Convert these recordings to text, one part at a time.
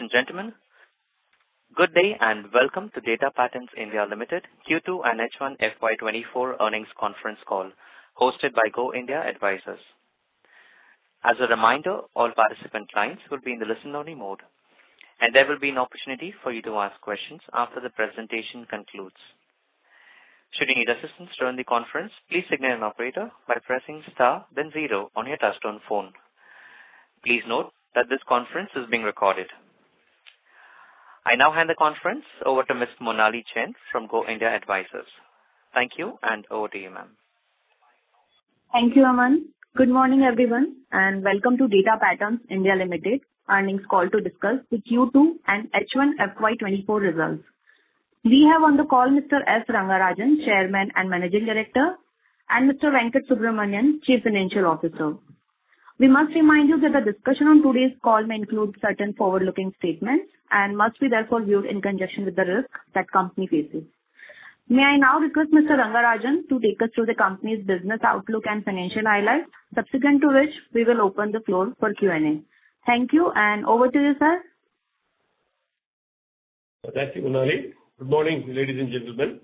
and gentlemen, good day and welcome to Data Patterns India Limited Q2 and H1 FY2024 earnings conference call hosted by Go India Advisors. As a reminder, all participant lines will be in the listen-only mode, and there will be an opportunity for you to ask questions after the presentation concludes. Should you need assistance during the conference, please signal an operator by pressing star then 0 on your touchtone phone. Please note that this conference is being recorded. I now hand the conference over to Ms. Monali Chen from Go India Advisors. Thank you, and over to you, ma'am. Thank you, Aman. Good morning, everyone, and welcome to Data Patterns India Limited earnings call to discuss the Q2 and H1 FY24 results. We have on the call Mr. S. Rangarajan, Chairman and Managing Director, and Mr. Venkat Subramanian, Chief Financial Officer. We must remind you that the discussion on today's call may include certain forward-looking statements and must be therefore viewed in conjunction with the risk that company faces. May I now request Mr. Rangarajan to take us through the company's business outlook and financial highlights, subsequent to which we will open the floor for Q&A. Thank you, and over to you, sir. Thank you, Monali. Good morning, ladies and gentlemen.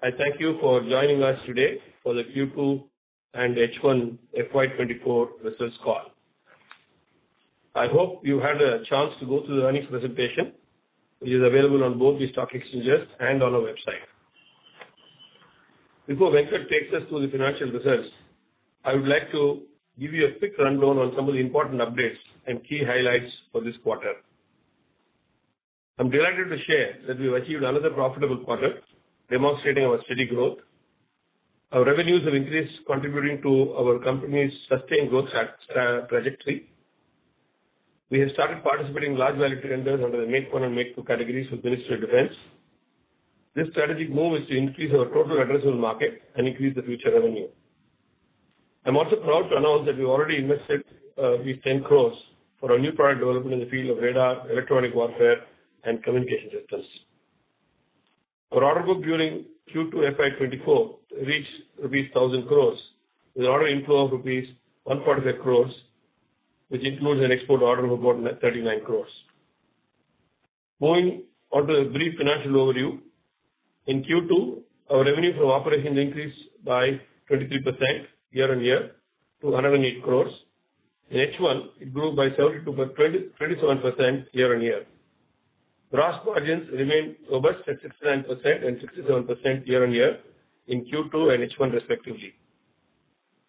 I thank you for joining us today for the Q2 and H1 FY24 results call. I hope you had a chance to go through the earnings presentation, which is available on both the stock exchanges and on our website. Before Venkat takes us through the financial results, I would like to give you a quick rundown on some of the important updates and key highlights for this quarter. I'm delighted to share that we've achieved another profitable quarter, demonstrating our steady growth. Our revenues have increased, contributing to our company's sustained growth trajectory. We have started participating in large value tenders under the Make 1 and Make 2 categories with Ministry of Defence. This strategic move is to increase our total addressable market and increase the future revenue. I'm also proud to announce that we've already invested these 10 crores for a new product development in the field of radar, electronic warfare, and communication systems. Our order book during Q2 FY24 reached rupees 1,000 crores with an order inflow of rupees 145 crores, which includes an export order of about 39 crores. Moving on to a brief financial overview, in Q2, our revenue from operations increased by 23% year-on-year to 108 crores. In H1, it grew by 27% year-on-year. Gross margins remained robust at 69% and 67% year-on-year in Q2 and H1 respectively.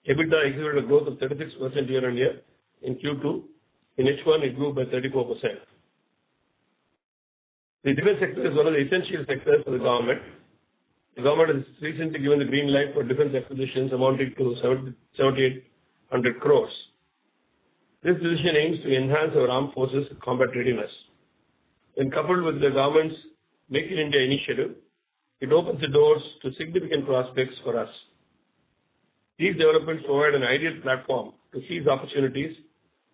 EBITDA exhibited a growth of 36% year-on-year in Q2. In H1, it grew by 34%. The defense sector is one of the essential sectors for the government. The government has recently given the green light for defense acquisitions amounting to 7,800 crores. This decision aims to enhance our armed forces' combat readiness. When coupled with the government's Make in India initiative, it opens the doors to significant prospects for us. These developments provide an ideal platform to seize opportunities,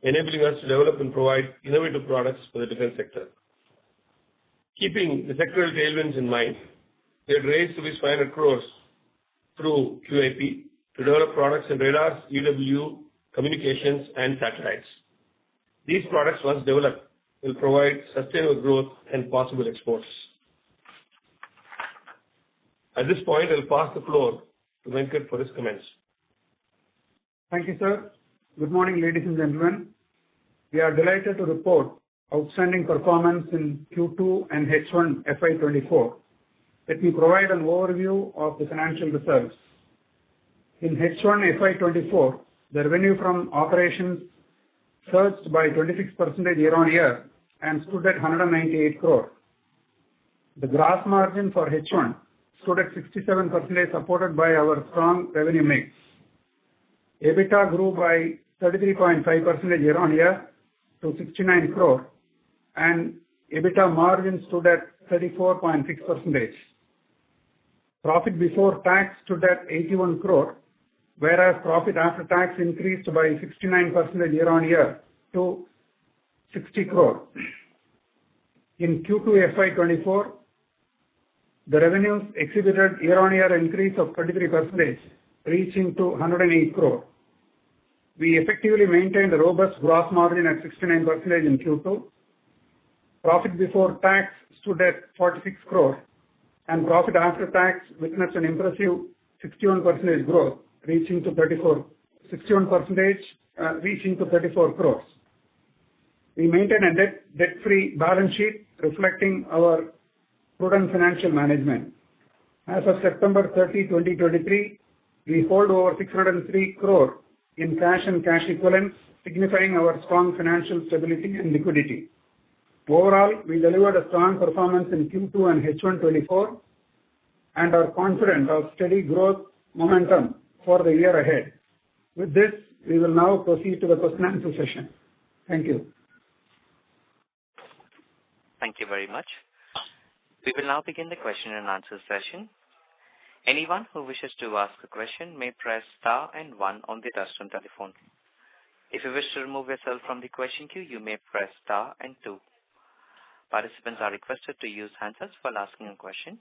enabling us to develop and provide innovative products for the defense sector. Keeping the sectoral tailwinds in mind, we had raised rupees 500 crores through QIP to develop products in radars, EW, communications, and satellites. These products, once developed, will provide sustainable growth and possible exports. At this point, I'll pass the floor to Venkat for his comments. Thank you, sir. Good morning, ladies and gentlemen. We are delighted to report outstanding performance in Q2 and H1 FY24. Let me provide an overview of the financial results. In H1 FY24, the revenue from operations surged by 26% year-on-year and stood at 198 crore. The gross margin for H1 stood at 67%, supported by our strong revenue mix. EBITDA grew by 33.5% year-on-year to 69 crore, and EBITDA margin stood at 34.6%. Profit before tax stood at 81 crore, whereas profit after tax increased by 69% year-on-year to 60 crore. In Q2 FY24, the revenues exhibited year-on-year increase of 33%, reaching to 108 crore. We effectively maintained a robust gross margin at 69% in Q2. Profit before tax stood at 46 crore, and profit after tax witnessed an impressive 61% growth, reaching to 34 crores. We maintain a debt-free balance sheet reflecting our prudent financial management. As of September 30, 2023, we hold over 603 crore in cash and cash equivalents, signifying our strong financial stability and liquidity. Overall, we delivered a strong performance in Q2 and H1-24 and are confident of steady growth momentum for the year ahead. With this, we will now proceed to the question and answer session. Thank you. Thank you very much. We will now begin the question and answer session. Anyone who wishes to ask a question may press star and 1 on the touchtone telephone. If you wish to remove yourself from the question queue, you may press star and 2. Participants are requested to use handsets while asking a question.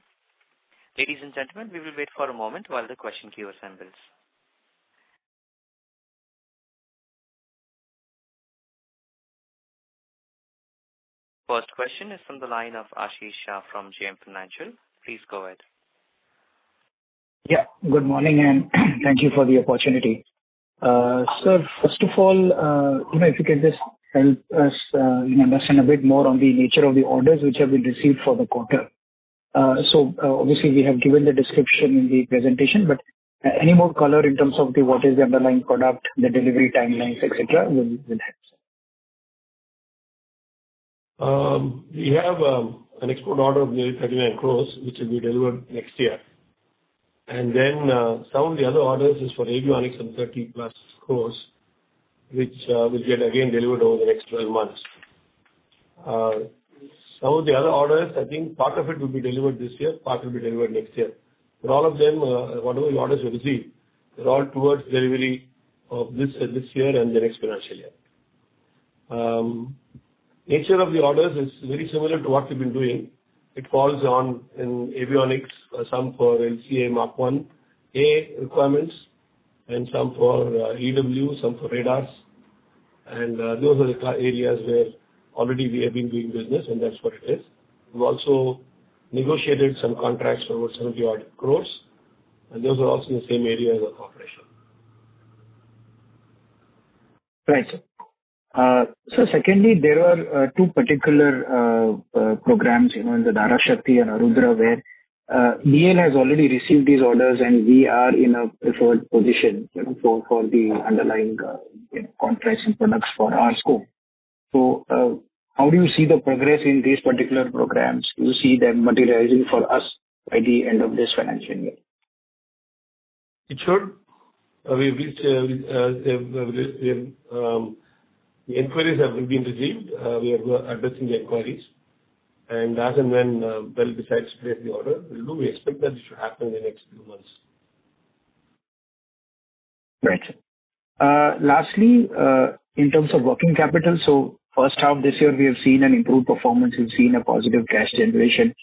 Ladies and gentlemen, we will wait for a moment while the question queue assembles. First question is from the line of Ashish Shah from JM Financial. Please go ahead. Yeah, good morning and thank you for the opportunity. Sir, first of all, if you can just help us understand a bit more on the nature of the orders which have been received for the quarter. So obviously we have given the description in the presentation, but any more color in terms of what is the underlying product, the delivery timelines, etc. will help. We have an export order of nearly 39 crores, which will be delivered next year. And then some of the other orders is for avionics of 30 plus crores, which will get again delivered over the next 12 months. Some of the other orders, I think part of it will be delivered this year, part will be delivered next year. But all of them, whatever the orders we receive, they're all towards delivery of this year and the next financial year. Nature of the orders is very similar to what we've been doing. It falls on in avionics, some for LCA Mark 1A requirements, and some for EW, some for radars. And those are the areas where already we have been doing business, and that's what it is. We've also negotiated some contracts for about 70 odd crores, and those are also in the same areas of operation. Right. So secondly, there are two particular programs, in the Dara Shakti and Arudra, where BL has already received these orders and we are in a preferred position for the underlying contracts and products for our scope. So how do you see the progress in these particular programs? Do you see them materializing for us by the end of this financial year? It should. We've reached, the inquiries have been received. We are addressing the inquiries. And as and when Bell decides to place the order, we expect that it should happen in the next few months. Right. Lastly, in terms of working capital, so first half this year we have seen an improved performance, we've seen a positive cash generation.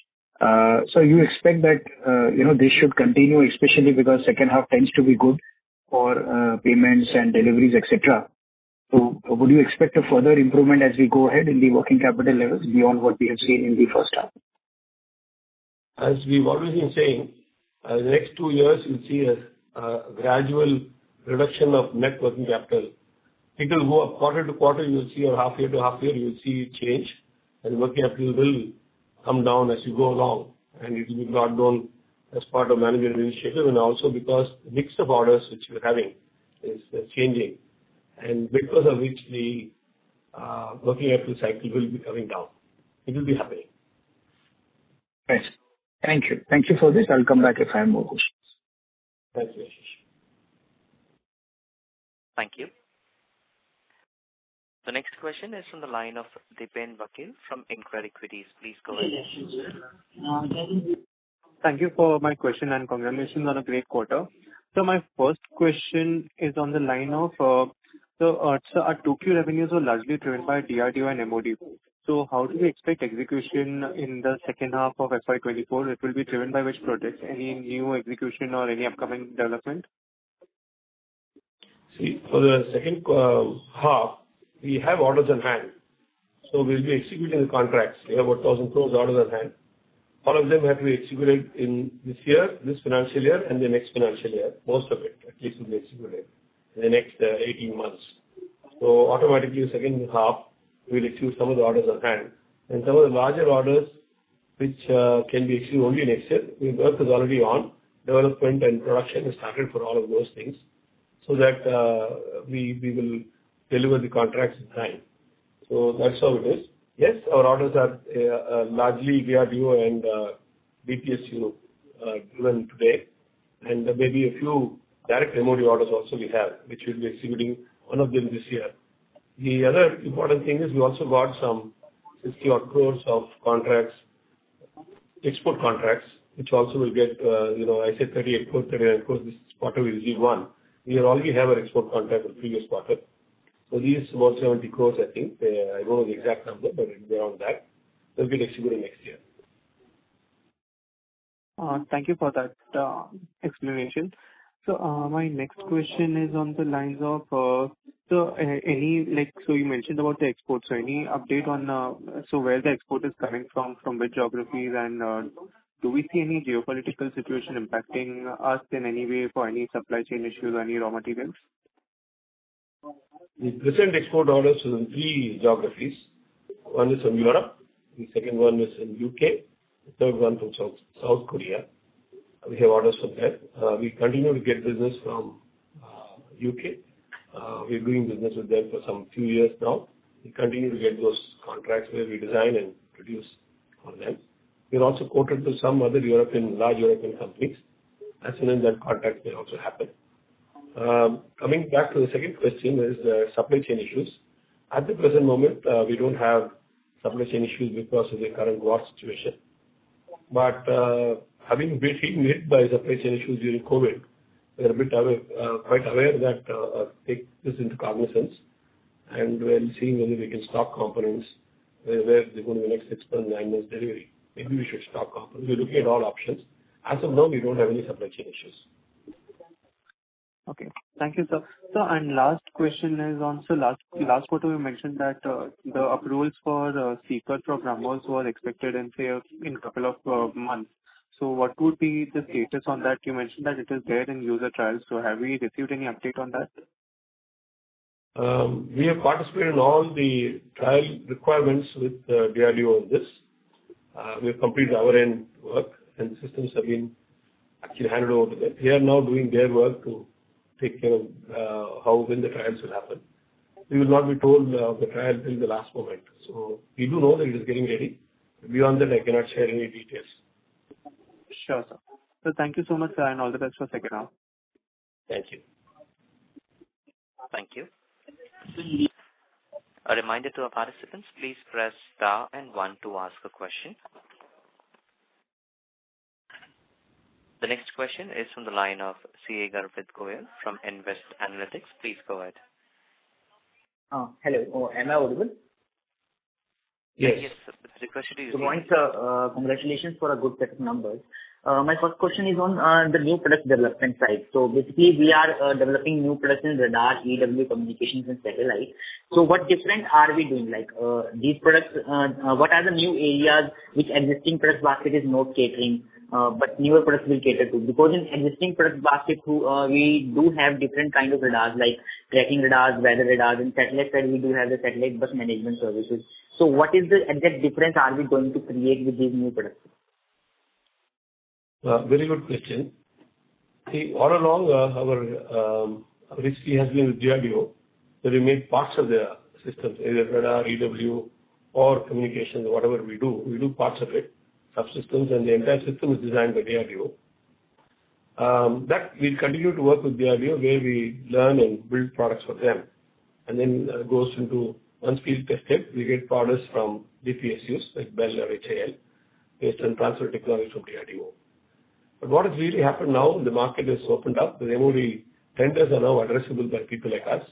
So you expect that, this should continue, especially because second half tends to be good for payments and deliveries, etc. So would you expect a further improvement as we go ahead in the working capital levels beyond what we have seen in the first half? As we've always been saying, the next 2 years you'll see a gradual reduction of net working capital. It will go up quarter to quarter, you'll see, or half year to half year, you'll see change, and working capital will come down as you go along, and it will be brought down as part of management initiative, and also because the mix of orders which we're having is changing, and because of which the working capital cycle will be coming down. It will be happening. Right. Thank you. Thank you for this. I'll come back if I have more questions. Thank you, Ashish. Thank you. The next question is from the line of Dipen Vakil from InCred Equities. Please go ahead. Thank you for my question and congratulations on a great quarter. So my first question is on the line of, our 2Q revenues are largely driven by DRDO and MOD. So how do we expect execution in the second half of FY24? It will be driven by which projects? Any new execution or any upcoming development? See, for the second half, we have orders in hand. So we'll be executing the contracts. We have about 1,000 crores orders on hand. All of them have to be executed in this year, this financial year, and the next financial year. Most of it, at least, will be executed in the next 18 months. So automatically, the second half, we'll execute some of the orders on hand. And some of the larger orders, which can be executed only next year, the work is already on. Development and production is started for all of those things, so that we will deliver the contracts in time. So that's how it is. Yes, our orders are largely DRDO and BPSU driven today, and maybe a few direct MOD orders also we have, which we'll be executing one of them this year. The other important thing is we also got some 60 odd crores of contracts, export contracts, which also will get, I said 38 crores, 39 crores, this quarter we received one. We already have an export contract for the previous quarter. So these about 70 crores, I think. I don't know the exact number, but it'll be around that. They'll get executed next year. Thank you for that explanation. So my next question is on the lines of, so you mentioned about the export. So any update on, so where the export is coming from which geographies, and do we see any geopolitical situation impacting us in any way for any supply chain issues or any raw materials? The present export orders are in 3 geographies. One is from Europe, the second one is in UK, the third one from South Korea. We have orders from there. We continue to get business from UK. We're doing business with them for some few years now. We continue to get those contracts where we design and produce for them. We're also quoted to some other large European companies. As soon as that contract may also happen. Coming back to the second question is supply chain issues. At the present moment, we don't have supply chain issues because of the current war situation. But having been hit by supply chain issues during COVID, we're a bit quite aware that take this into cognizance, and we're seeing whether we can stock components where they're going to be next 6 months, 9 months delivery. Maybe we should stock components. We're looking at all options. As of now, we don't have any supply chain issues. Okay. Thank you, sir. So, and last question is on, so last quarter you mentioned that the approvals for seeker programmers were expected in, say, in a couple of months. So what would be the status on that? You mentioned that it is there in user trials. So have we received any update on that? We have participated in all the trial requirements with DRDO on this. We have completed our end work, and the systems have been actually handed over to them. They are now doing their work to take care of when the trials will happen. We will not be told of the trial till the last moment. So we do know that it is getting ready. Beyond that, I cannot share any details. Sure, sir. So thank you so much, sir, and all the best for second half. Thank you. Thank you. A reminder to our participants, please press star and 1 to ask a question. The next question is from the line of CA Garvit Goyal from Invest Analytics. Please go ahead. Hello. Am I audible? Yes. Yes, sir. Request you to use. Good morning, sir. Congratulations for a good set of numbers. My first question is on the new product development side. So basically, we are developing new products in radar, EW, communications, and satellite. So what different are we doing? Like these products, what are the new areas which existing product basket is not catering, but newer products will cater to? Because in existing product basket, we do have different kind of radars, like tracking radars, weather radars. In satellite side, we do have the satellite bus management services. So what is the exact difference are we going to create with these new products? Very good question. See, all along, our history has been with DRDO, that we make parts of the systems, either radar, EW, or communications, whatever we do parts of it, subsystems, and the entire system is designed by DRDO. That we'll continue to work with DRDO, where we learn and build products for them. And then goes into, once field tested, we get products from DPSUs, like Bell or HAL, based on transfer technology from DRDO. But what has really happened now, the market has opened up. The MOD tenders are now addressable by people like us.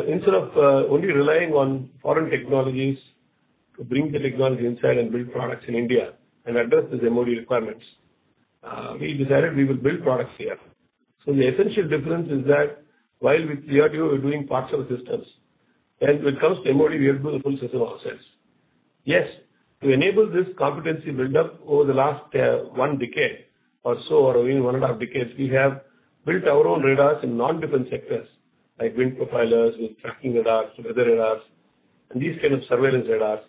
Instead of only relying on foreign technologies to bring the technology inside and build products in India and address these MOD requirements, we decided we will build products here. So the essential difference is that while with DRDO we're doing parts of the systems, And when it comes to MOD, we have to do the full system ourselves. Yes, to enable this competency build-up over the last 1 decade or so, or even 1.5 decades, we have built our own radars in non-defense sectors, like wind profilers, with tracking radars, weather radars, and these kind of surveillance radars.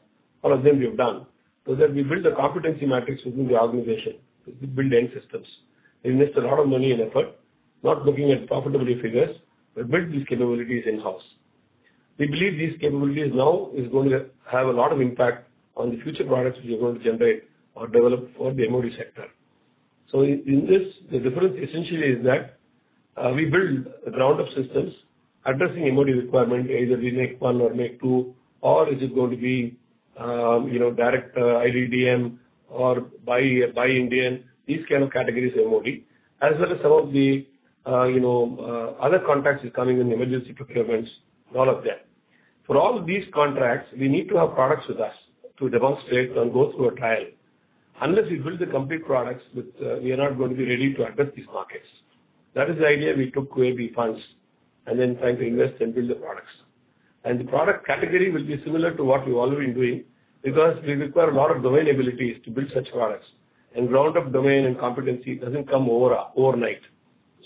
All of them we have done, so that we build a competency matrix within the organization to build end systems. We invest a lot of money and effort, not looking at profitability figures, but build these capabilities in-house. We believe these capabilities now is going to have a lot of impact on the future products which we are going to generate or develop for the MOD sector. So in this, the difference essentially is that we build ground-up systems addressing MOD requirement, either we make one or make two, or is it going to be direct IDDM or buy Indian, these kind of categories of MOD, as well as some of the other contracts is coming in emergency procurements, all of that. For all of these contracts, we need to have products with us to demonstrate and go through a trial. Unless we build the complete products, we are not going to be ready to address these markets. That is the idea we took QAB funds and then trying to invest and build the products. And the product category will be similar to what we've already been doing, because we require a lot of domain abilities to build such products. And ground-up domain and competency doesn't come overnight.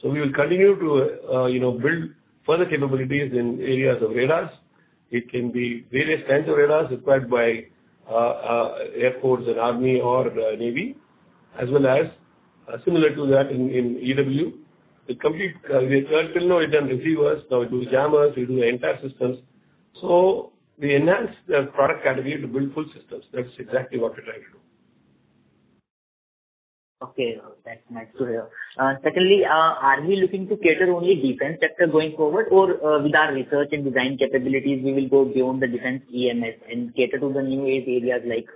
So we will continue to build further capabilities in areas of radars. It can be various kinds of radars required by Air Force and Army or Navy, as well as similar to that in EW. The complete, till now we done receivers, now we do jammers, we do the entire systems. So we enhance the product category to build full systems. That's exactly what we're trying to do. Okay, that's nice to hear. Secondly, are we looking to cater only defense sector going forward, or with our research and design capabilities, we will go beyond the defense EMS and cater to the new age areas like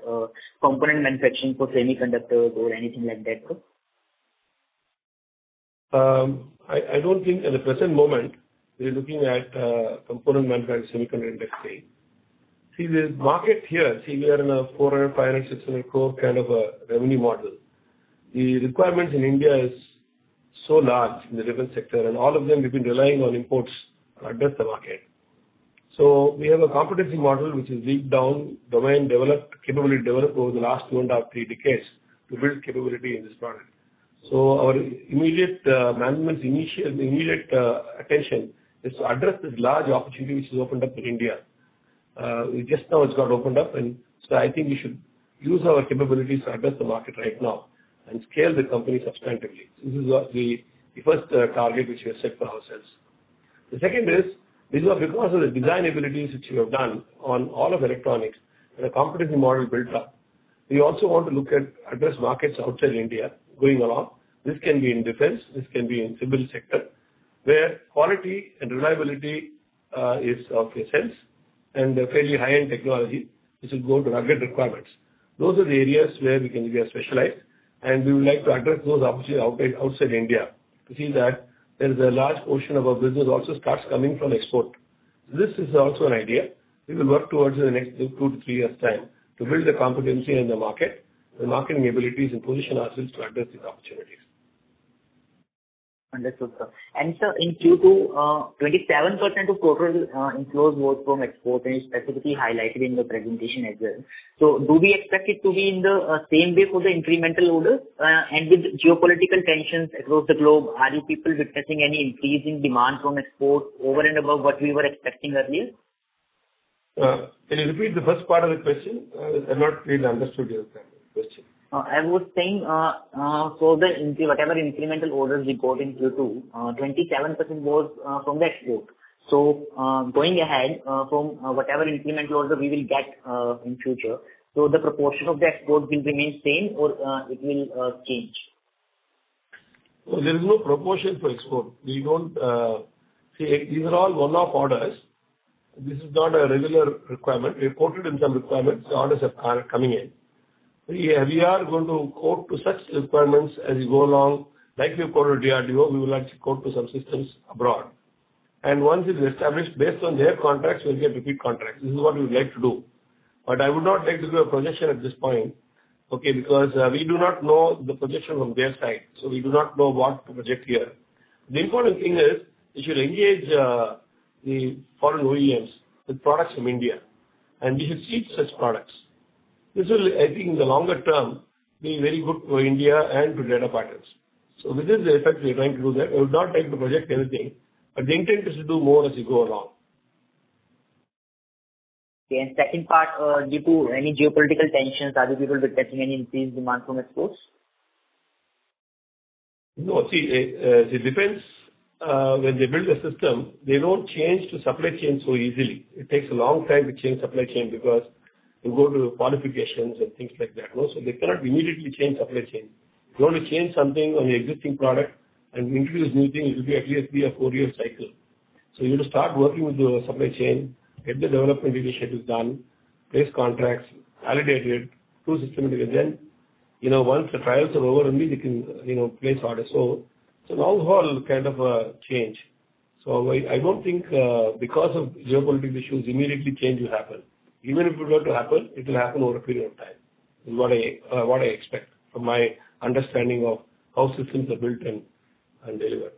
component manufacturing for semiconductors or anything like that? I don't think at the present moment we're looking at component manufacturing semiconductor industry. See, the market here, we are in a 400, 500, 600 crore kind of a revenue model. The requirements in India is so large in the defense sector, and all of them we've been relying on imports to address the market. So we have a competency model which is deep down, domain developed, capability developed over the last 2.5, 3 decades to build capability in this product. So our immediate management's immediate attention is to address this large opportunity which is opened up in India. Just now it's got opened up, and so I think we should use our capabilities to address the market right now and scale the company substantively. This is what the first target which we have set for ourselves. The second is, these are because of the design abilities which we have done on all of electronics and a competency model built up. We also want to look at address markets outside India going along. This can be in defense, this can be in civil sector, where quality and reliability is of essence, and fairly high-end technology which will go to rugged requirements. Those are the areas where we are specialized, and we would like to address those opportunities outside India to see that there is a large portion of our business also starts coming from export. This is also an idea. We will work towards in the next 2 to 3 years' time to build the competency in the market, the marketing abilities, and position ourselves to address these opportunities. Understood, sir. And sir, in Q2, 27% of total inflows was from export, and is specifically highlighted in the presentation as well. So do we expect it to be in the same way for the incremental orders? And with geopolitical tensions across the globe, are you people witnessing any increase in demand from export over and above what we were expecting earlier? Can you repeat the first part of the question? I've not really understood your question. I was saying, so whatever incremental orders we got in Q2, 27% was from the export. So going ahead, from whatever incremental order we will get in future, so the proportion of the export will remain same, or it will change? So there is no proportion for export. We don't see, these are all one-off orders. This is not a regular requirement. We quoted in some requirements. The orders are coming in. We are going to quote to such requirements as we go along. Like we have quoted DRDO, we will actually quote to some systems abroad. And once it is established, based on their contracts, we will get repeat contracts. This is what we would like to do. But I would not like to do a projection at this point, okay, because we do not know the projection from their side. So we do not know what to project here. The important thing is, you should engage the foreign OEMs with products from India, and we should seed such products. This will, I think, in the longer term, be very good for India and to Data Patterns. So this is the effect we are trying to do that. I would not like to project anything, but the intent is to do more as you go along. Okay, and second part, due to any geopolitical tensions, are the people witnessing any increased demand from exports? No, see, it depends. When they build a system, they don't change to supply chain so easily. It takes a long time to change supply chain because you go to qualifications and things like that. No? So they cannot immediately change supply chain. If you want to change something on the existing product and introduce new things, it will be at least 3 or 4 year cycle. So you have to start working with the supply chain, get the development initiatives done, place contracts, validate it, do system integration. Then, once the trials are over, only they can, place orders. So it's an overall kind of a change. So I don't think because of geopolitical issues, immediately change will happen. Even if it were to happen, it will happen over a period of time. Is what I expect from my understanding of how systems are built and delivered.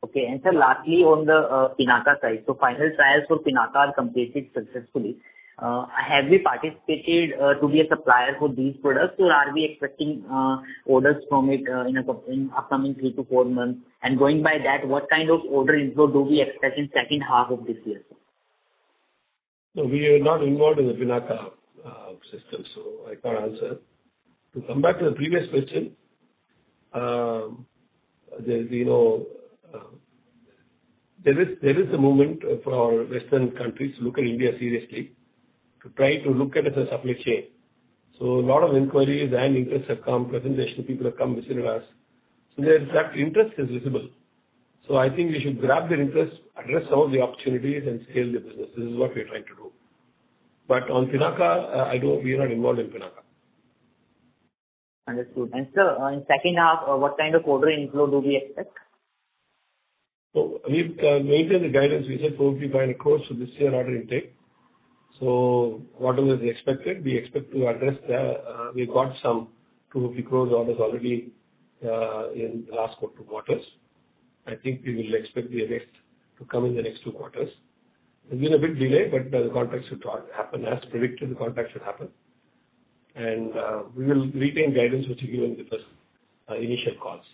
Okay, and sir, lastly on the Pinaka side, so final trials for Pinaka are completed successfully. Have we participated to be a supplier for these products, or are we expecting orders from it in upcoming 3 to 4 months? And going by that, what kind of order inflow do we expect in second half of this year? No, we are not involved in the Pinaka system, so I can't answer. To come back to the previous question, there is a movement for our Western countries to look at India seriously, to try to look at it as a supply chain. So a lot of inquiries and interests have come, presentation people have come visited us. So that interest is visible. So I think we should grab their interest, address some of the opportunities and scale the business. This is what we are trying to do. But on Pinaka, we are not involved in Pinaka. Understood. And sir, in second half, what kind of order inflow do we expect? So we've maintained the guidance. We said 455 crores for this year order intake. So whatever is expected, we expect to address that. We got some 250 crores orders already in the last 2 quarters. I think we will expect the rest to come in the next 2 quarters. There's been a bit delay, but the contract should happen. As predicted, the contract should happen. And we will retain guidance which we given in the first initial calls.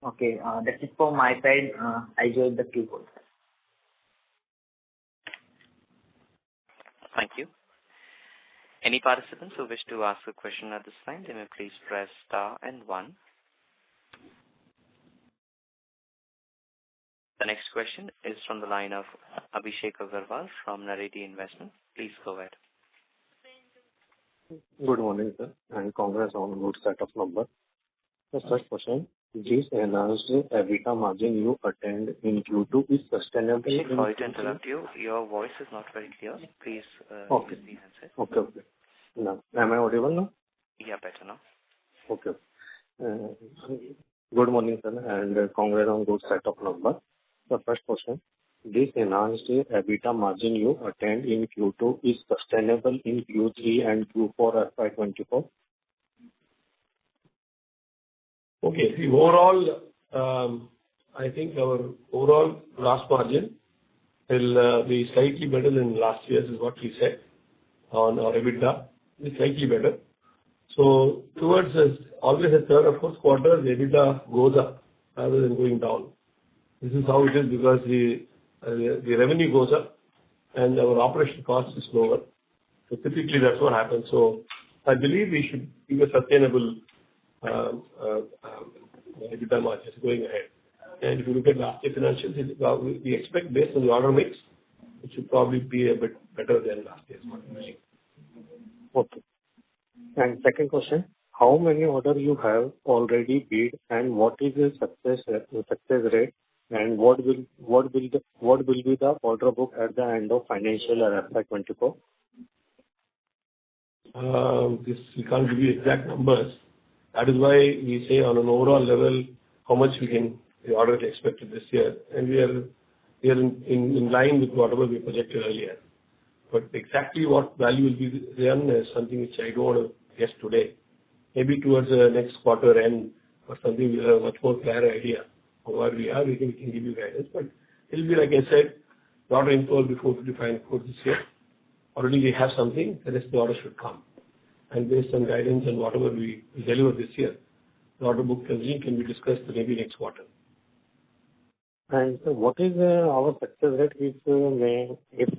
Okay, that's it from my side. I joined the queue. Thank you. Any participants who wish to ask a question at this time, they may please press star and 1. The next question is from the line of Abhishek Agarwal from Naredi Investment. Please go ahead. Good morning, sir, and congrats on a good set of numbers. The first question, this enhanced EBITDA margin you attained in Q2 is sustainable? Sorry to interrupt you. Your voice is not very clear. Please Okay. use the handset. Okay. Now, am I audible now? Yeah, better now. Okay. Good morning, sir, and congrats on good set of numbers. The first question, this enhanced EBITDA margin you attained in Q2 is sustainable in Q3 and Q4 FY2024? Okay. See, overall, I think our overall gross margin will be slightly better than last year's, is what we said on our EBITDA. It's slightly better. So towards always the third or fourth quarter, the EBITDA goes up rather than going down. This is how it is because the revenue goes up and our operation cost is lower. So typically that's what happens. So I believe we should give a sustainable EBITDA margins going ahead. And if you look at last year financials, we expect based on the order mix, it should probably be a bit better than last year's order mix. Okay. And second question, how many orders you have already bid and what is the success rate and what will be the order book at the end of financial year FY2024? We can't give you exact numbers. That is why we say on an overall level how much the order is expected this year, and we are in line with whatever we projected earlier. But exactly what value will be done is something which I don't want to guess today. Maybe towards the next quarter end or something, we'll have a much more clear idea of where we are. We can give you guidance, but it will be like I said, the order inflow will be 455 crores this year. Already we have something, the rest of the order should come. And based on guidance and whatever we deliver this year, the order book can be discussed maybe next quarter. And so what is our success rate if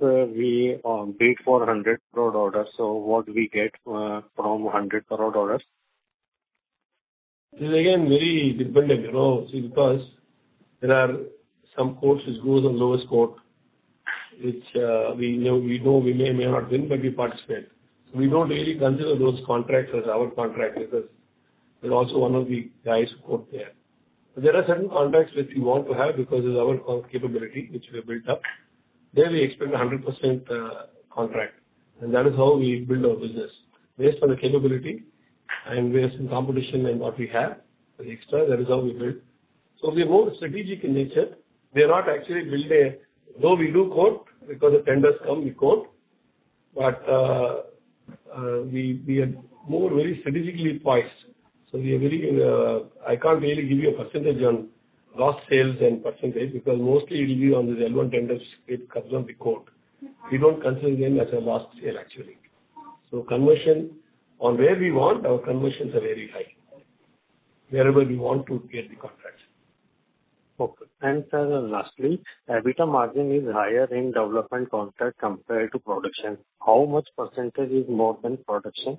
we bid for 100 crore orders? So what we get from 100 crore orders? This is again very dependent, because there are some courts which goes on lowest court, which we know we may not win, but we participate. So we don't really consider those contracts as our contract because we're also one of the guys who quote there. But there are certain contracts which we want to have because it's our capability which we have built up. There we expect 100% contract, and that is how we build our business based on the capability and based on competition and what we have the extra. That is how we build. So we are more strategic in nature. We are not actually build though we do quote because the tenders come, we quote, but we are more very strategically poised. So we are very, I can't really give you a percentage on lost sales and percentage because mostly it will be on the L1 tenders it comes on the quote. We don't consider them as a lost sale actually. So conversion on where we want, our conversions are very high. Wherever we want to get the contracts. Okay. And sir, lastly, EBITDA margin is higher in development contract compared to production. How much percentage is more than production?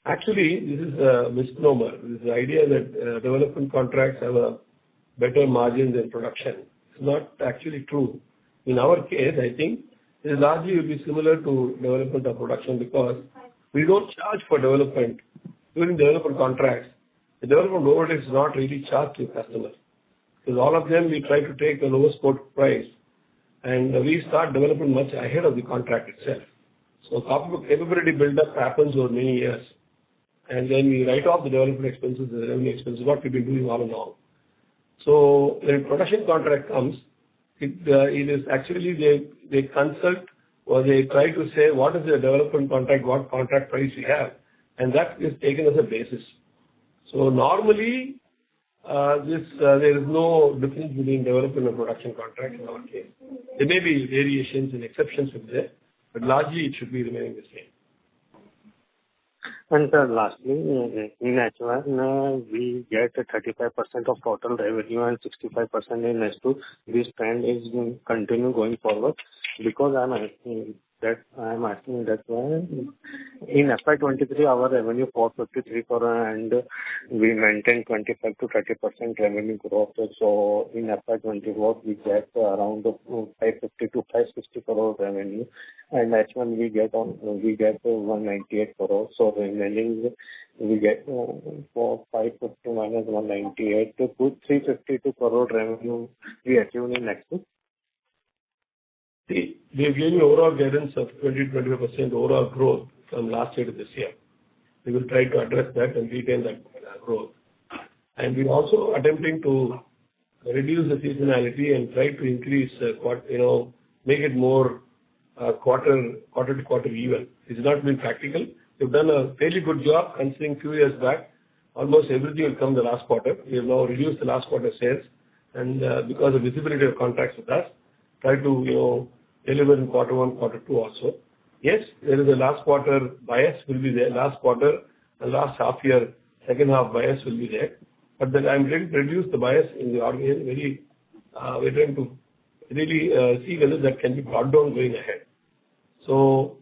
Actually, this is a misnomer. This is the idea that development contracts have a better margin than production. It's not actually true. In our case, I think it largely will be similar to development or production because we don't charge for development. During development contracts, the development overhead is not really charged to customers. Because all of them we try to take the lowest quote price and we start development much ahead of the contract itself. So capability build-up happens over many years. And then we write off the development expenses, the revenue expenses, what we've been doing all along. So when production contract comes, it is actually they consult or they try to say what is the development contract, what contract price we have, and that is taken as a basis. So normally, there is no difference between development and production contract in our case. There may be variations and exceptions with that, but largely it should be remaining the same. And lastly, in H1, we get 35% of total revenue and 65% in H2. This trend is continue going forward because I'm asking that in FY23 our revenue 453 crore and we maintain 25 to 30% revenue growth. So in FY24 we get around 550 to 560 crore revenue, and H1 we get 198 crore. So remaining we get for 550 minus 198 to 352 crore revenue we achieve in next week. See, we have given overall guidance of 20-25% overall growth from last year to this year. We will try to address that and retain that growth. And we're also attempting to reduce the seasonality and try to increase, make it more quarter to quarter even. It's not been practical. We've done a fairly good job considering few years back. Almost everything will come the last quarter. We have now reduced the last quarter sales, and because of visibility of contracts with us, try to deliver in quarter 1, quarter 2 also. Yes, there is a last quarter bias will be there. Last quarter, the last half year, second half bias will be there. But then I'm trying to reduce the bias in the organization. We're trying to really see whether that can be brought down going ahead. So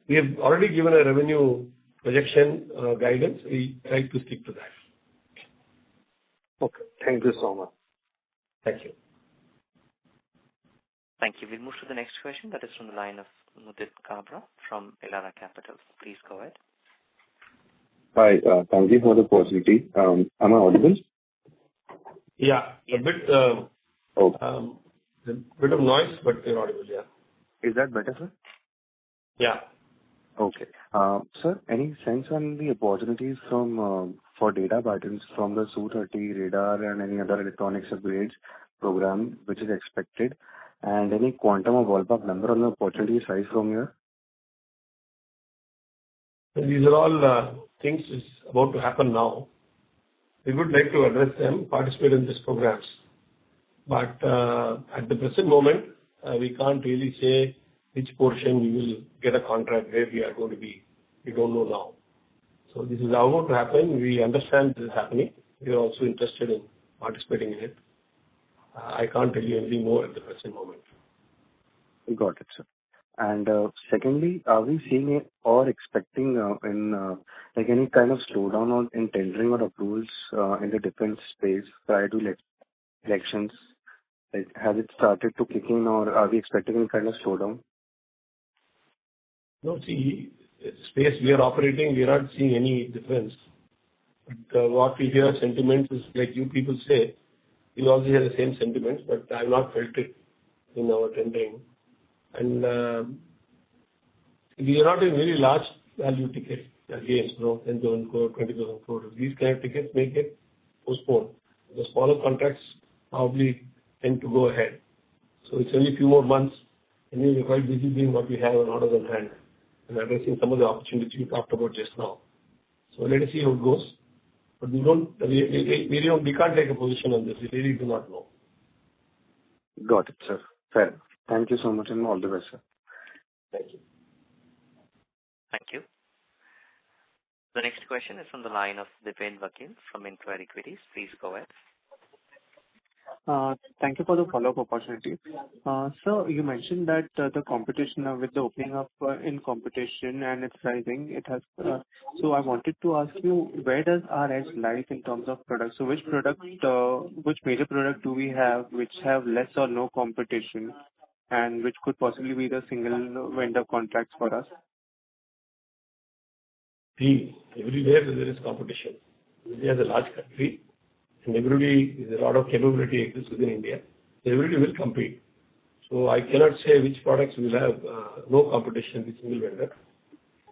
we have already given a revenue projection guidance. We try to stick to that. Okay. Thank you so much. Thank you. Thank you. We'll move to the next question. That is from the line of Mudit Kabra from Elara Capital. Please go ahead. Hi. Thank you for the opportunity. Am I audible? Yeah. A bit of noise, but you're audible, yeah. Is that better, sir? Yeah. Okay. Sir, any sense on the opportunities for data patterns from the Su-30 radar and any other electronics upgrades program which is expected? And any quantum or ballpark number on the opportunity size from here? These are all things is about to happen now. We would like to address them, participate in these programs. But at the present moment, we can't really say which portion we will get a contract where we are going to be. We don't know now. So this is about to happen. We understand this is happening. We are also interested in participating in it. I can't tell you anything more at the present moment. Got it, sir. And secondly, are we seeing or expecting like any kind of slowdown in tendering or approvals in the defense space prior to elections? Like, has it started to kick in, or are we expecting any kind of slowdown? No, see, the space we are operating, we are not seeing any difference. But what we hear sentiments is like you people say, you also hear the same sentiments, but I have not felt it in our tendering. And we are not in very large value tickets again, 10,000 crore, 20,000 crore. These kind of tickets may get postponed. The smaller contracts probably tend to go ahead. So it's only a few more months, and we're quite busy doing what we have on orders on hand and addressing some of the opportunities you talked about just now. So let us see how it goes. But we can't take a position on this. We really do not know. Got it, sir. Fair. Thank you so much, and all the best, sir. Thank you. Thank you. The next question is from the line of Dipen Vakil from Inquiry Equities. Please go ahead. Thank you for the follow-up opportunity. So you mentioned that the competition with the opening up in competition and it's rising, it has. So I wanted to ask you, where does our edge lie in terms of products? So which major product do we have which have less or no competition, and which could possibly be the single vendor contracts for us? See, everywhere there is competition. India is a large country, and there's a lot of capability exists within India. Everybody will compete. So I cannot say which products will have no competition with single vendor.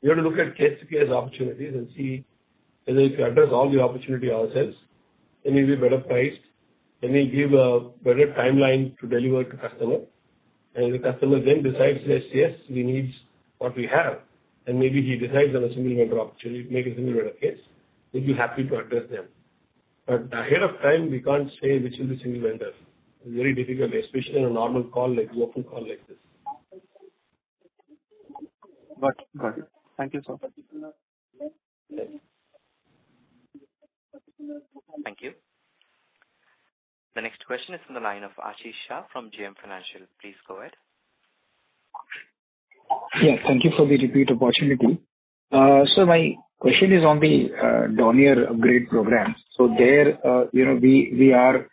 We have to look at case-to-case opportunities and see whether if we address all the opportunity ourselves, then we'll be better priced, then we give a better timeline to deliver to customer. And the customer then decides, yes, we need what we have. And maybe he decides on a single vendor opportunity, make a single vendor case. We'll be happy to address them. But ahead of time, we can't say which will be single vendor. It's very difficult, especially in a normal call like the open call like this. Got it. Thank you, sir. Thank you. The next question is from the line of Ashish Shah from GM Financial. Please go ahead. Yeah, thank you for the repeat opportunity. So my question is on the Dornier upgrade program. So there, we are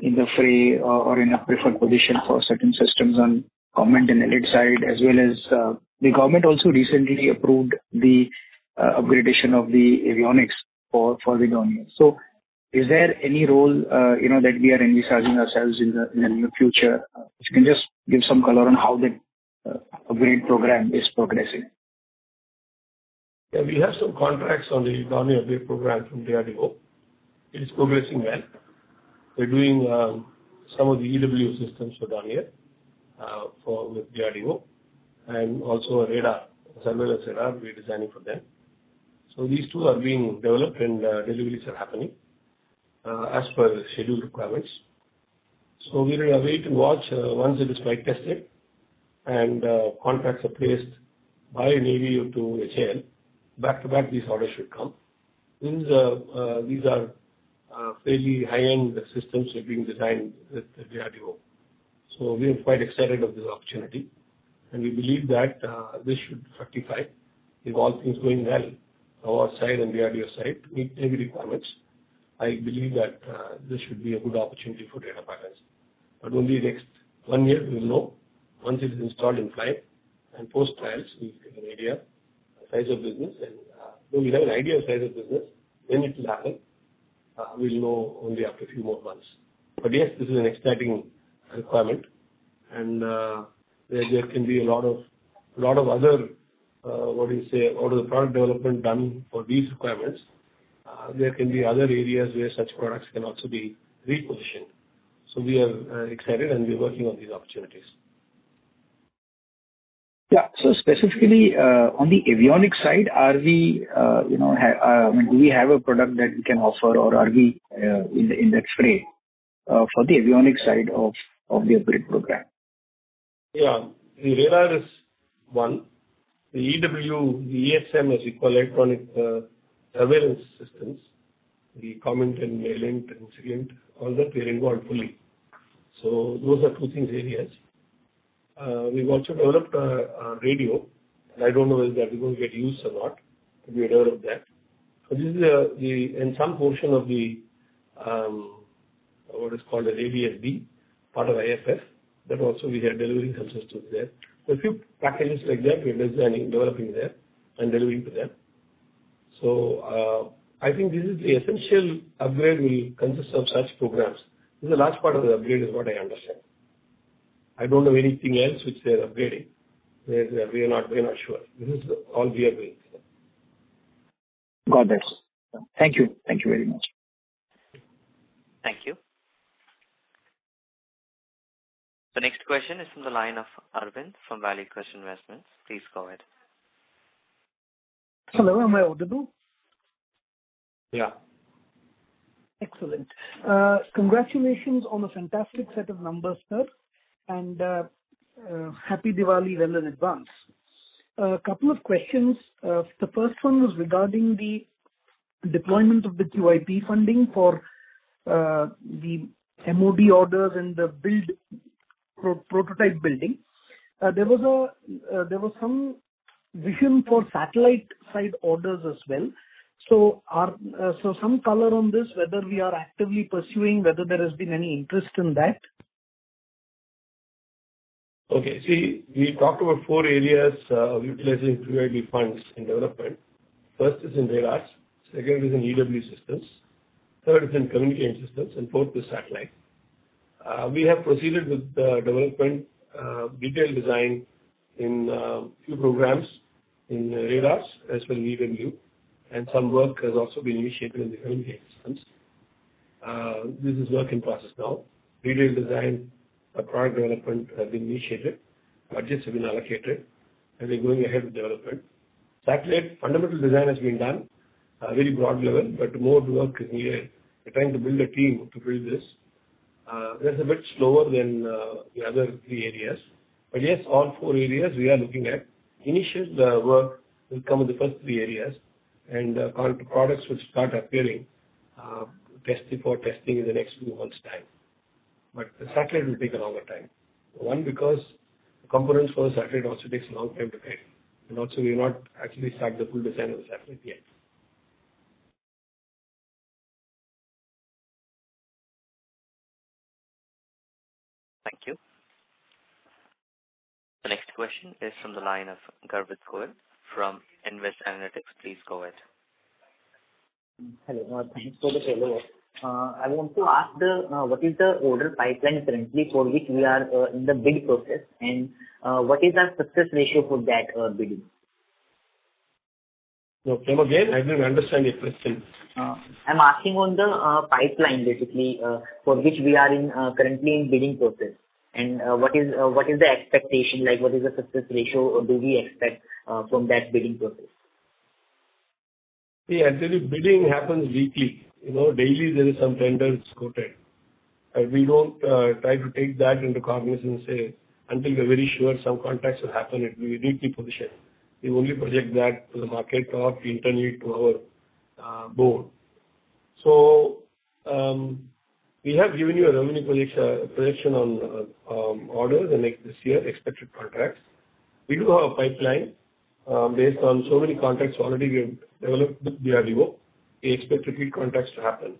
in the fray or in a preferred position for certain systems on government and elite side, as well as the government also recently approved the upgradation of the avionics for the Dornier. So is there any role, that we are envisaging ourselves in the near future? If you can just give some color on how the upgrade program is progressing. Yeah, we have some contracts on the Dornier upgrade program from DRDO. It is progressing well. We're doing some of the EW systems for Dornier with DRDO, and also a radar, surveillance radar we're designing for them. So these two are being developed and deliveries are happening as per the scheduled requirements. So we will wait and watch once it is flight tested and contracts are placed by Navy to HAL. Back-to-back, these orders should come. These are fairly high-end systems that are being designed with the DRDO. So we are quite excited of this opportunity, and we believe that this should fructify if all things going well, our side and DRDO side to meet Navy requirements. I believe that this should be a good opportunity for Data Patterns. But only next 1 year we will know once it is installed in flight, and post trials we will get an idea size of business, and though we have an idea of size of business, when it will happen, we'll know only after a few more months. But yes, this is an exciting requirement, and there can be a lot of other out of the product development done for these requirements. There can be other areas where such products can also be repositioned. So we are excited and we're working on these opportunities. Yeah. So specifically on the avionics side, are we, do we have a product that we can offer, or are we in that fray for the avionics side of the upgrade program? Yeah. The radar is one. The EW, the ESM, as we call electronic surveillance systems, the comment and mailint and SIGINT, all that we are involved fully. So those are two things areas. We've also developed a radio. I don't know whether that is going to get used or not. We developed that. So this is in some portion of the what is called as ADSB, part of IFF. That also we are delivering some systems there. So a few packages like that we are designing, developing there, and delivering to them. So I think this is the essential upgrade will consist of such programs. This is a large part of the upgrade is what I understand. I don't know anything else which they are upgrading. We are not sure. This is all we are doing. Got that. Thank you. Thank you very much. Thank you. The next question is from the line of Arvind from Valley Crest Investments. Please go ahead. Hello, am I audible? Yeah. Excellent. Congratulations on a fantastic set of numbers, sir, and happy Diwali well in advance. A couple of questions. The first one was regarding the deployment of the QIP funding for the MOD orders and the prototype building. There was some vision for satellite side orders as well. So some color on this, whether we are actively pursuing, whether there has been any interest in that. Okay. See, we talked about 4 areas of utilizing QIP funds in development. First is in radars, second is in EW systems, third is in communication systems, and fourth is satellite. We have proceeded with the development, detailed design in few programs in radars as well as EW, and some work has also been initiated in the communication systems. This is work in process now. Detailed design, product development have been initiated, budgets have been allocated, and we're going ahead with development. Satellite fundamental design has been done, very broad level, but more work is needed. We're trying to build a team to build this. That's a bit slower than the other 3 areas. But yes, all 4 areas we are looking at. Initial work will come in the first 3 areas, and products will start appearing for testing in the next few months' time. But the satellite will take a longer time. One, because the components for the satellite also takes a long time to get. And also we have not actually started the full design of the satellite yet. Thank you. The next question is from the line of Garvit Goel from Invest Analytics. Please go ahead. Hello. Thanks for the follow-up. I want to ask what is the order pipeline currently for which we are in the bid process, and what is our success ratio for that bidding? No, come again. I didn't understand your question. I'm asking on the pipeline basically for which we are in currently in bidding process, and what is the expectation, like what is the success ratio do we expect from that bidding process? See, actually bidding happens weekly. Daily there is some tenders quoted. We don't try to take that into cognizance, say, until we're very sure some contracts will happen, it will be weekly position. We only project that to the market or internally to our board. So we have given you a revenue projection on orders and this year expected contracts. We do have a pipeline based on so many contracts already we have developed with DRDO. We expect repeat contracts to happen.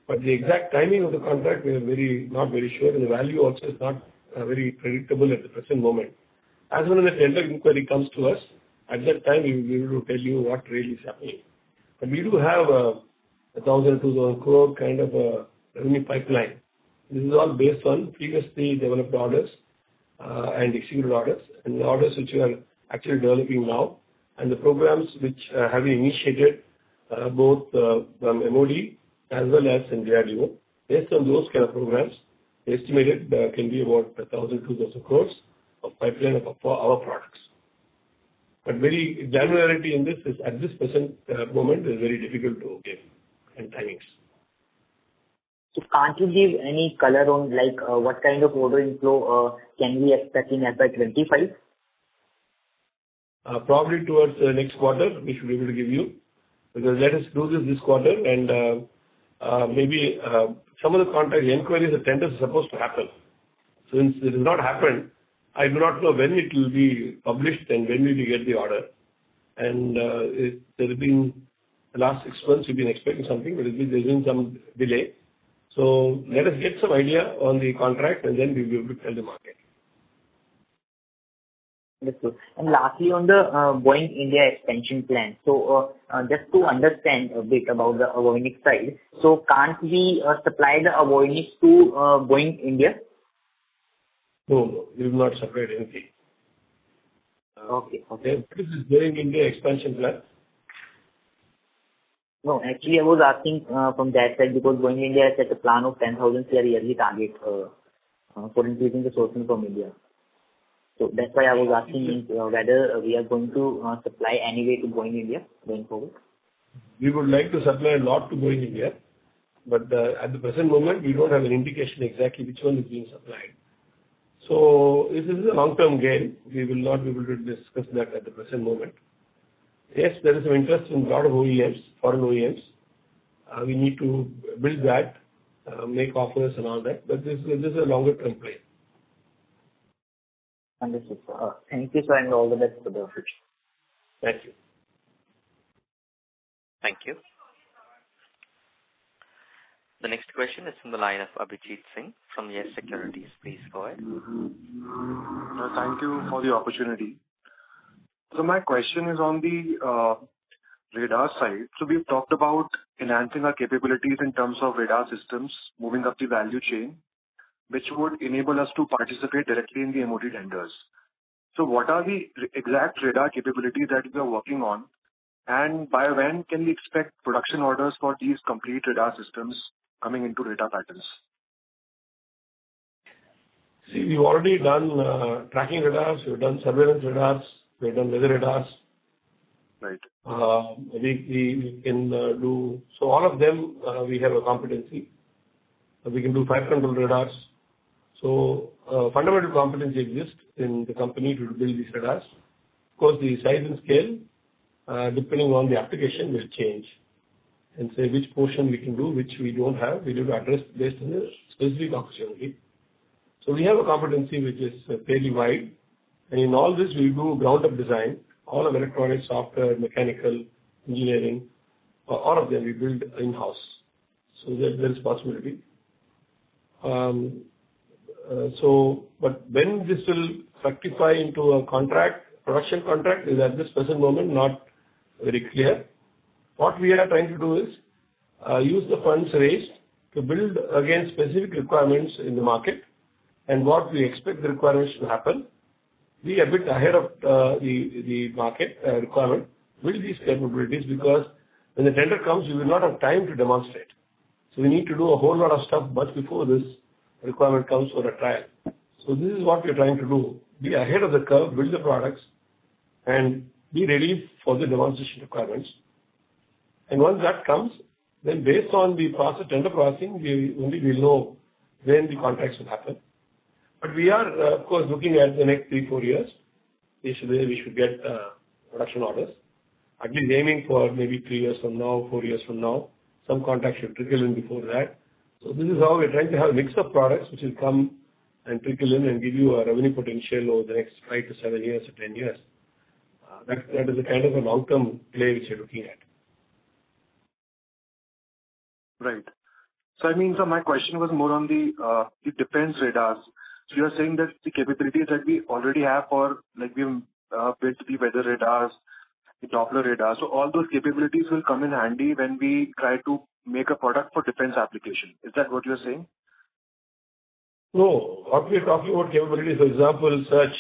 But the exact timing of the contract we are not very sure, and the value also is not very predictable at the present moment. As when the tender inquiry comes to us, at that time we will be able to tell you what really is happening. But we do have a 1,000-2,000 crore kind of a revenue pipeline. This is all based on previously developed orders and executed orders, and the orders which we are actually developing now, and the programs which have been initiated both from MOD as well as in DRDO. Based on those kind of programs, estimated can be about 1,000-2,000 crores of pipeline of our products. But very granularity in this is at this present moment is very difficult to give and timings. So can't you give any color on like what kind of order inflow can we expect in FY25? Probably towards the next quarter, we should be able to give you, because let us do this quarter, and maybe some of the contract inquiries, the tenders are supposed to happen. Since it has not happened, I do not know when it will be published and when we will get the order. And there has been, the last 6 months we've been expecting something, but there's been some delay. So let us get some idea on the contract, and then we will be able to tell the market. Understood. And lastly, on the Boeing India expansion plan. So just to understand a bit about the avionics side, so can't we supply the avionics to Boeing India? No, we will not separate anything. Okay. What is this Boeing India expansion plan? No, actually, I was asking from that side because Boeing India has set a plan of 10,000 crore yearly target for increasing the sourcing from India. So that's why I was asking whether we are going to supply anyway to Boeing India going forward. We would like to supply a lot to Boeing India, but at the present moment, we don't have an indication exactly which one is being supplied. So this is a long-term game. We will not be able to discuss that at the present moment. Yes, there is some interest in a lot of OEMs, foreign OEMs. We need to build that, make offers and all that, but this is a longer-term play. Understood, sir. Thank you, sir, and all the best for the future. Thank you. Thank you. The next question is from the line of Abhijit Singh from Yes Securities. Please go ahead. Thank you for the opportunity. So my question is on the radar side. So we've talked about enhancing our capabilities in terms of radar systems, moving up the value chain, which would enable us to participate directly in the MOD tenders. So what are the exact radar capabilities that we are working on, and by when can we expect production orders for these complete radar systems coming into Data Patterns? See, we've already done tracking radars, we've done surveillance radars, we've done weather radars. Right. We can do, so all of them we have a competency. We can do fire control radars. So fundamental competency exists in the company to build these radars. Of course, the size and scale, depending on the application, will change. And say which portion we can do, which we don't have, we need to address based on the specific opportunity. So we have a competency which is fairly wide. And in all this, we do ground-up design, all of electronics, software, mechanical, engineering, all of them we build in-house. So there is possibility. But when this will fructify into a contract, production contract, is at this present moment not very clear. What we are trying to do is use the funds raised to build against specific requirements in the market and what we expect the requirements to happen. Be a bit ahead of the market requirement, build these capabilities, because when the tender comes, we will not have time to demonstrate. So we need to do a whole lot of stuff much before this requirement comes for a trial. So this is what we are trying to do. Be ahead of the curve, build the products, and be ready for the demonstration requirements. And once that comes, then based on the process, tender processing, we only will know when the contracts will happen. But we are, of course, looking at the next 3-4 years. We should get production orders. At least aiming for maybe 3 years from now, 4 years from now. Some contracts should trickle in before that. So this is how we're trying to have a mix of products which will come and trickle in and give you a revenue potential over the next 5 to 7 years or 10 years. That is a kind of a long-term play which you're looking at. Right. So I mean, so my question was more on the defense radars. So you're saying that the capabilities that we already have for, like we've built the weather radars, the Doppler radar. So all those capabilities will come in handy when we try to make a product for defense application. Is that what you're saying? No. What we're talking about capabilities, for example, search,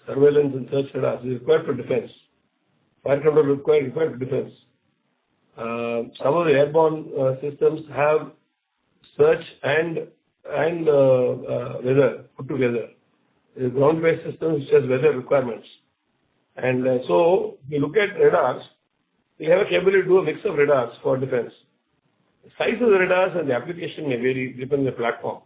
surveillance and search radars is required for defense. Fire control is required for defense. Some of the airborne systems have search and weather put together. The ground-based systems which has weather requirements. And so we look at radars. We have a capability to do a mix of radars for defense. The size of the radars and the application may vary depending on the platform.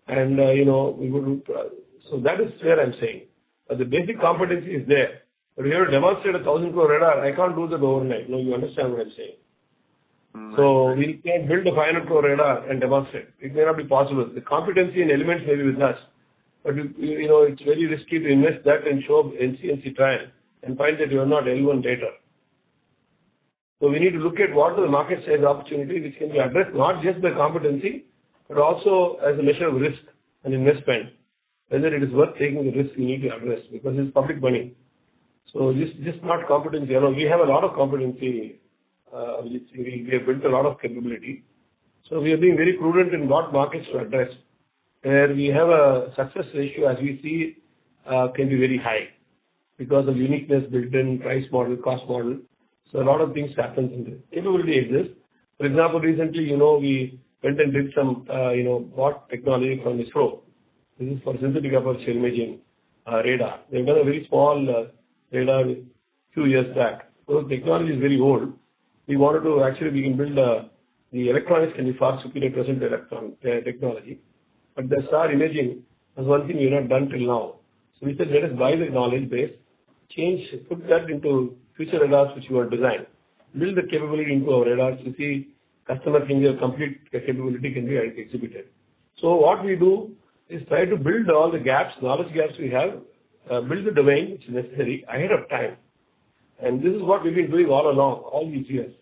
And, so that is where I'm saying. But the basic competency is there. But if you have to demonstrate a 1,000 crore radar, I can't do that overnight. No, you understand what I'm saying. So we can build a 500 crore radar and demonstrate. It may not be possible. The competency and elements may be with us. But, it's very risky to invest that and show NCNC trial and find that you are not L1 data. So we need to look at what is the market size opportunity which can be addressed not just by competency, but also as a measure of risk and investment. Whether it is worth taking the risk we need to address because it's public money. So just not competency. We have a lot of competency. We have built a lot of capability. So we are being very prudent in what markets to address. Where we have a success ratio as we see can be very high because of uniqueness built in, price model, cost model. So a lot of things happen in the capability exists. For example, recently, we went and did some, bought technology from ISRO. This is for synthetic aperture imaging radar. They've done a very small radar a few years back. So the technology is very old. We wanted to we can build the electronics can be far superior present technology. But the star imaging was one thing we have not done till now. So we said, let us buy the knowledge base, put that into future radars which we have designed, build the capability into our radars to see customer can get complete capability can be exhibited. So what we do is try to build all the gaps, knowledge gaps we have, build the domain which is necessary ahead of time. And this is what we've been doing all along, all these years.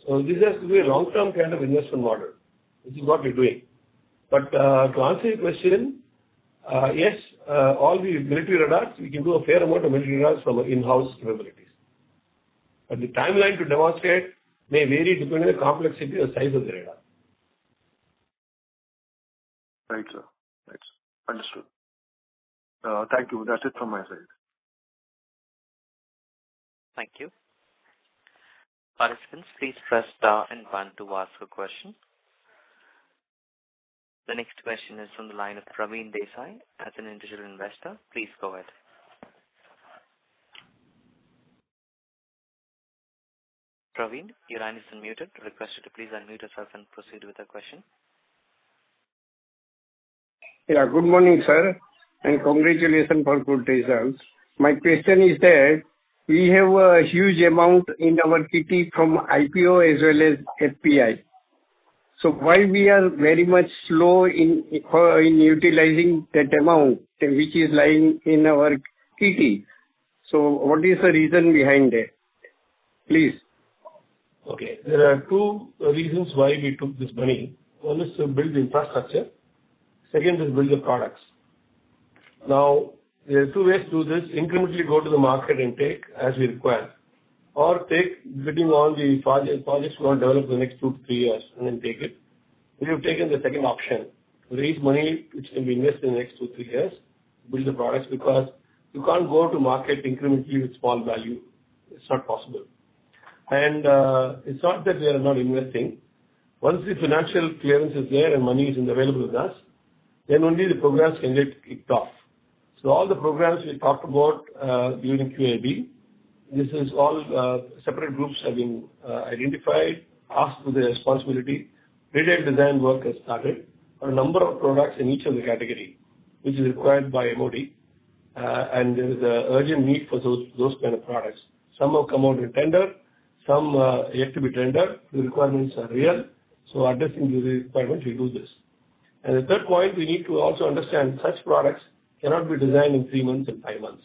So this has to be a long-term kind of investment model. This is what we're doing. But to answer your question, yes, all the military radars, we can do a fair amount of military radars from our in-house capabilities. But the timeline to demonstrate may vary depending on the complexity or size of the radar. Right, sir. Right. Understood. Thank you. That's it from my side. Thank you. Participants, please press star and 1 to ask a question. The next question is from the line of Praveen Desai as an individual investor. Please go ahead. Praveen, your line is unmuted. Request you to please unmute yourself and proceed with the question. Yeah, good morning, sir, and congratulations for good results. My question is that we have a huge amount in our kitty from IPO as well as FPI. So why we are very much slow in utilizing that amount which is lying in our kitty? So what is the reason behind that? Please. Okay, there are two reasons why we took this money. One is to build the infrastructure. Second is build the products. Now, there are two ways to do this. Incrementally go to the market and take as we require. Or take bidding on the projects we want to develop in the next 2 to 3 years and then take it. We have taken the second option. Raise money which can be invested in the next 2 to 3 years, build the products because you can't go to market incrementally with small value. It's not possible. And it's not that we are not investing. Once the financial clearance is there and money is available with us, then only the programs can get kicked off. So all the programs we talked about during QAB, this is all separate groups have been identified, asked with the responsibility. Detailed design work has started for a number of products in each of the category, which is required by MOD, and there is an urgent need for those kind of products. Some have come out in tender, some yet to be tendered. The requirements are real, so addressing the requirements, we do this. And the third point, we need to also understand such products cannot be designed in 3 months and 5 months.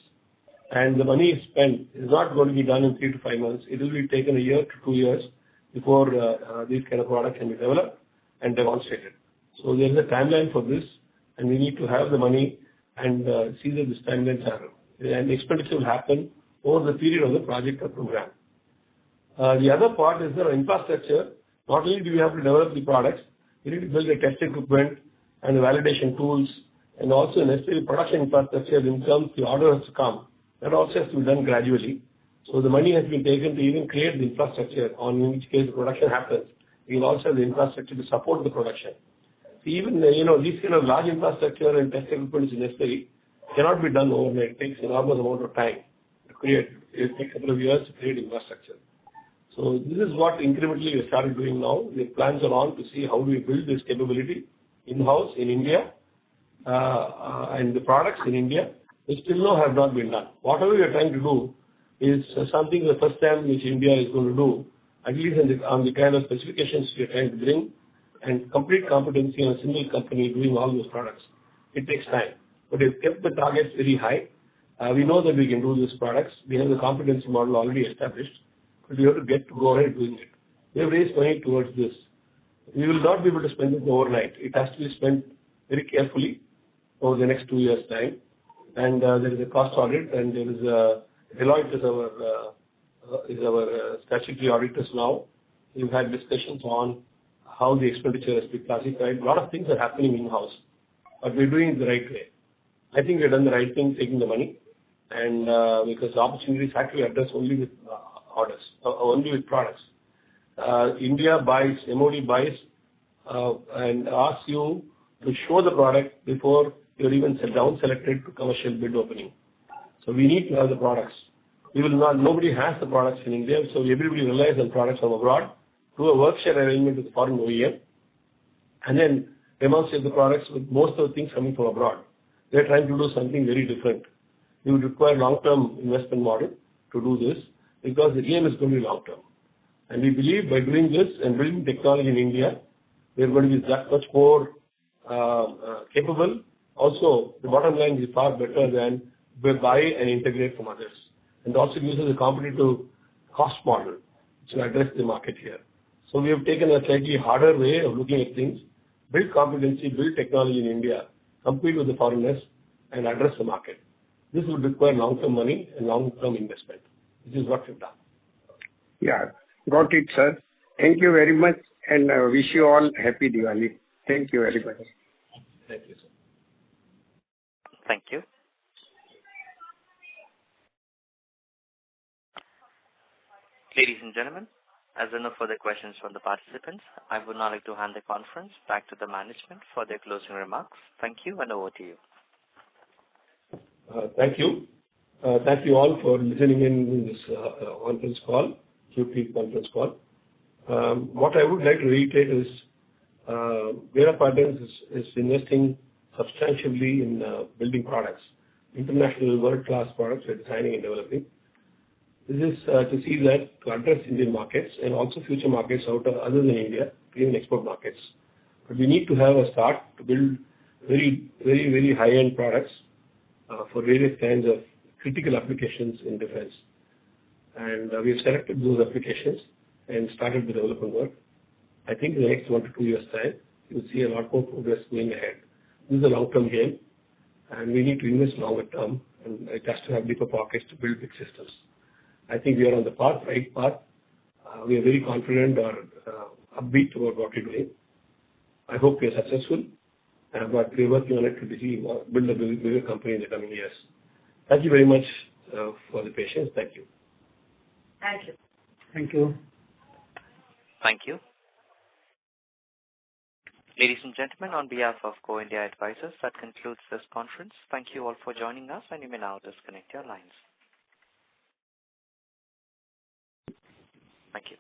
And the money spent is not going to be done in 3 to 5 months. It will be taken a year to 2 years before these kind of products can be developed and demonstrated. So there is a timeline for this, and we need to have the money and see that this timelines are, and expenditure will happen over the period of the project or program. The other part is the infrastructure. Not only do we have to develop the products, we need to build the test equipment and the validation tools, and also necessary production infrastructure in terms of the order has to come. That also has to be done gradually. So the money has been taken to even create the infrastructure, on in which case the production happens. We will also have the infrastructure to support the production. So even, these kind of large infrastructure and test equipment is necessary, cannot be done overnight. It takes an enormous amount of time to create. It takes a couple of years to create infrastructure. So this is what incrementally we started doing now. The plans are on to see how do we build this capability in-house in India and the products in India, which till now have not been done. Whatever we are trying to do is something the first time which India is going to do, at least on the kind of specifications we are trying to bring, and complete competency on a single company doing all those products. It takes time. But we've kept the targets very high. We know that we can do these products. We have the competency model already established, but we have to go ahead doing it. We have raised money towards this. We will not be able to spend it overnight. It has to be spent very carefully over the next 2 years' time. And there is a cost audit, and there is Deloitte is our statutory auditors now. We've had discussions on how the expenditure has been classified. A lot of things are happening in-house, but we're doing it the right way. I think we've done the right thing, taking the money, and because the opportunities actually address only with orders, only with products. India buys, MOD buys, and asks you to show the product before you're even down selected to commercial bid opening. So we need to have the products. Nobody has the products in India, so everybody relies on products from abroad, do a work share arrangement with the foreign OEM, and then demonstrate the products with most of the things coming from abroad. They're trying to do something very different. You would require long-term investment model to do this because the game is going to be long-term. And we believe by doing this and building technology in India, we're going to be that much more capable. Also, the bottom line is far better than buy and integrate from others. And also uses a competitive cost model to address the market here. So we have taken a slightly harder way of looking at things, build competency, build technology in India, compete with the foreigners, and address the market. This will require long-term money and long-term investment. This is what we've done. Yeah, got it, sir. Thank you very much, and wish you all happy Diwali. Thank you very much. Thank you, sir. Thank you. Ladies and gentlemen, as there are no further questions from the participants, I would now like to hand the conference back to the management for their closing remarks. Thank you, and over to you. Thank you. Thank you all for listening in this conference call, Q3 conference call. What I would like to reiterate is Data Patterns is investing substantially in building products, international world-class products we're designing and developing. This is to see that to address Indian markets and also future markets other than India, even export markets. But we need to have a start to build very, very, very high-end products for various kinds of critical applications in defense. And we have selected those applications and started the development work. I think in the next 1 to 2 years' time, you'll see a lot more progress going ahead. This is a long-term game, and we need to invest longer term, and it has to have deeper pockets to build big systems. I think we are on the right path. We are very confident or upbeat about what we're doing. I hope we are successful, but we're working on it to build a bigger company in the coming years. Thank you very much for the patience. Thank you. Thank you. Thank you. Thank you. Ladies and gentlemen, on behalf of Go India Advisors, that concludes this conference. Thank you all for joining us, and you may now disconnect your lines. Thank you.